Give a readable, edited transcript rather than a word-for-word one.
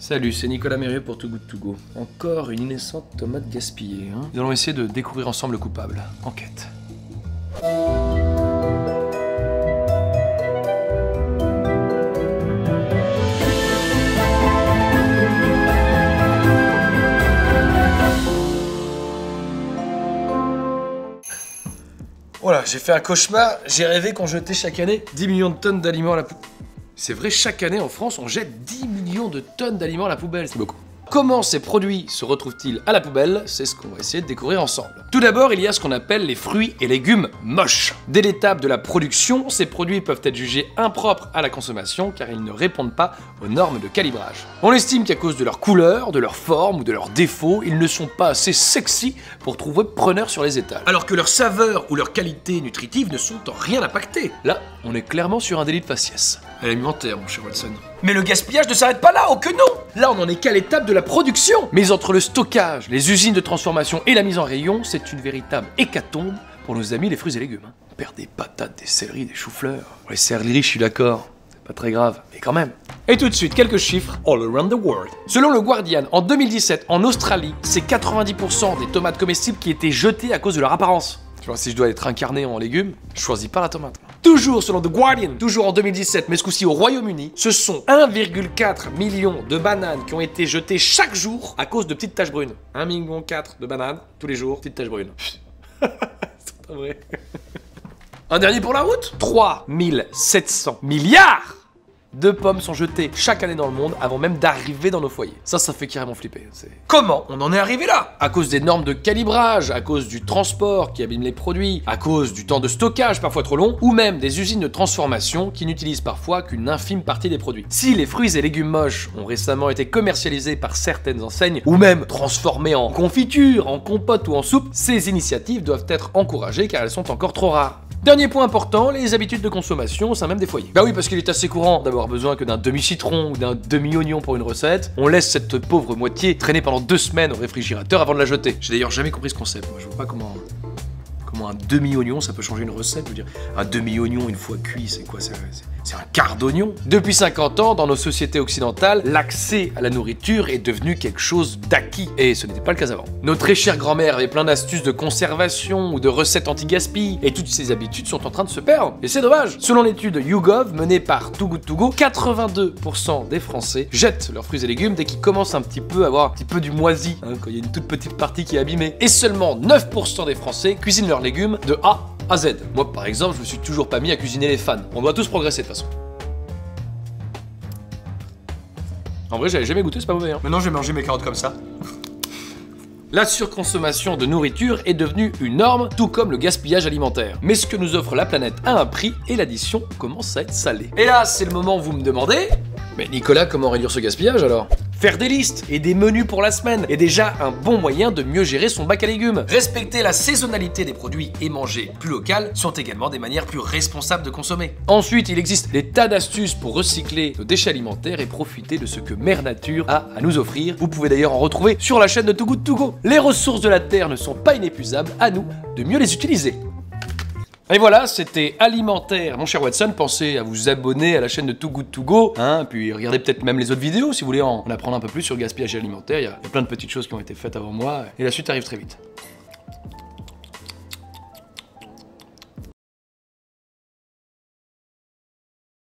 Salut, c'est Nicolas Mérieux pour Too Good To Go. Encore une innocente tomate gaspillée, hein. Nous allons essayer de découvrir ensemble le coupable. Enquête. Voilà, j'ai fait un cauchemar, j'ai rêvé qu'on jetait chaque année 10 millions de tonnes d'aliments à la poubelle. C'est vrai, chaque année en France, on jette 10 millions de tonnes d'aliments à la poubelle, c'est beaucoup. Comment ces produits se retrouvent-ils à la poubelle? C'est ce qu'on va essayer de découvrir ensemble. Tout d'abord, il y a ce qu'on appelle les fruits et légumes moches. Dès l'étape de la production, ces produits peuvent être jugés impropres à la consommation car ils ne répondent pas aux normes de calibrage. On estime qu'à cause de leur couleur, de leur forme ou de leurs défauts, ils ne sont pas assez sexy pour trouver preneur sur les étals. Alors que leur saveur ou leur qualité nutritive ne sont en rien impactées. Là, on est clairement sur un délit de faciès. Alimentaire, mon cher Watson. Mais le gaspillage ne s'arrête pas là, oh que non! Là, on n'en est qu'à l'étape de la production. Mais entre le stockage, les usines de transformation et la mise en rayon, c'est une véritable hécatombe pour nos amis les fruits et légumes. On perd des patates, des céleris, des choux-fleurs. Pour les céleris, je suis d'accord. C'est pas très grave, mais quand même. Et tout de suite, quelques chiffres all around the world. Selon le Guardian, en 2017, en Australie, c'est 90% des tomates comestibles qui étaient jetées à cause de leur apparence. Tu vois, si je dois être incarné en légumes, je choisis pas la tomate. Toujours selon The Guardian, toujours en 2017, mais ce coup-ci au Royaume-Uni, ce sont 1,4 million de bananes qui ont été jetées chaque jour à cause de petites taches brunes. 1,4 million de bananes, tous les jours, petites taches brunes. C'est pas vrai. Un dernier pour la route? 3700 milliards de pommes sont jetées chaque année dans le monde avant même d'arriver dans nos foyers. Ça fait carrément flipper. Comment on en est arrivé là? À cause des normes de calibrage, à cause du transport qui abîme les produits, à cause du temps de stockage parfois trop long, ou même des usines de transformation qui n'utilisent parfois qu'une infime partie des produits. Si les fruits et légumes moches ont récemment été commercialisés par certaines enseignes, ou même transformés en confiture, en compote ou en soupe, ces initiatives doivent être encouragées car elles sont encore trop rares. Dernier point important, les habitudes de consommation au sein même des foyers. Bah oui, parce qu'il est assez courant d'avoir besoin que d'un demi-citron ou d'un demi-oignon pour une recette. On laisse cette pauvre moitié traîner pendant 2 semaines au réfrigérateur avant de la jeter. J'ai d'ailleurs jamais compris ce concept. Moi, je vois pas comment un demi-oignon ça peut changer une recette. Je veux dire, un demi-oignon une fois cuit, c'est quoi? C'est un quart d'oignon. Depuis 50 ans, dans nos sociétés occidentales, l'accès à la nourriture est devenu quelque chose d'acquis. Et ce n'était pas le cas avant. Nos très chères grand-mères avaient plein d'astuces de conservation ou de recettes anti-gaspi. Et toutes ces habitudes sont en train de se perdre. Et c'est dommage. Selon l'étude YouGov menée par Too Good To Go, 82% des Français jettent leurs fruits et légumes dès qu'ils commencent un petit peu à avoir un petit peu du moisi, hein, quand il y a une toute petite partie qui est abîmée. Et seulement 9% des Français cuisinent leurs légumes de A à Z. Moi, par exemple, je me suis toujours pas mis à cuisiner les fans. On doit tous progresser de toute façon. En vrai, j'avais jamais goûté, c'est pas mauvais. Hein. Maintenant, je vais manger mes carottes comme ça. La surconsommation de nourriture est devenue une norme, tout comme le gaspillage alimentaire. Mais ce que nous offre la planète a un prix et l'addition commence à être salée. Et là, c'est le moment où vous me demandez... Mais Nicolas, comment réduire ce gaspillage alors? Faire des listes et des menus pour la semaine est déjà un bon moyen de mieux gérer son bac à légumes. Respecter la saisonnalité des produits et manger plus local sont également des manières plus responsables de consommer. Ensuite, il existe des tas d'astuces pour recycler nos déchets alimentaires et profiter de ce que Mère Nature a à nous offrir. Vous pouvez d'ailleurs en retrouver sur la chaîne de Too Good To Go. Les ressources de la Terre ne sont pas inépuisables, à nous de mieux les utiliser. Et voilà, c'était alimentaire, mon cher Watson. Pensez à vous abonner à la chaîne de Too Good To Go, hein, puis regardez peut-être même les autres vidéos si vous voulez en apprendre un peu plus sur le gaspillage alimentaire. Il y a plein de petites choses qui ont été faites avant moi, et la suite arrive très vite.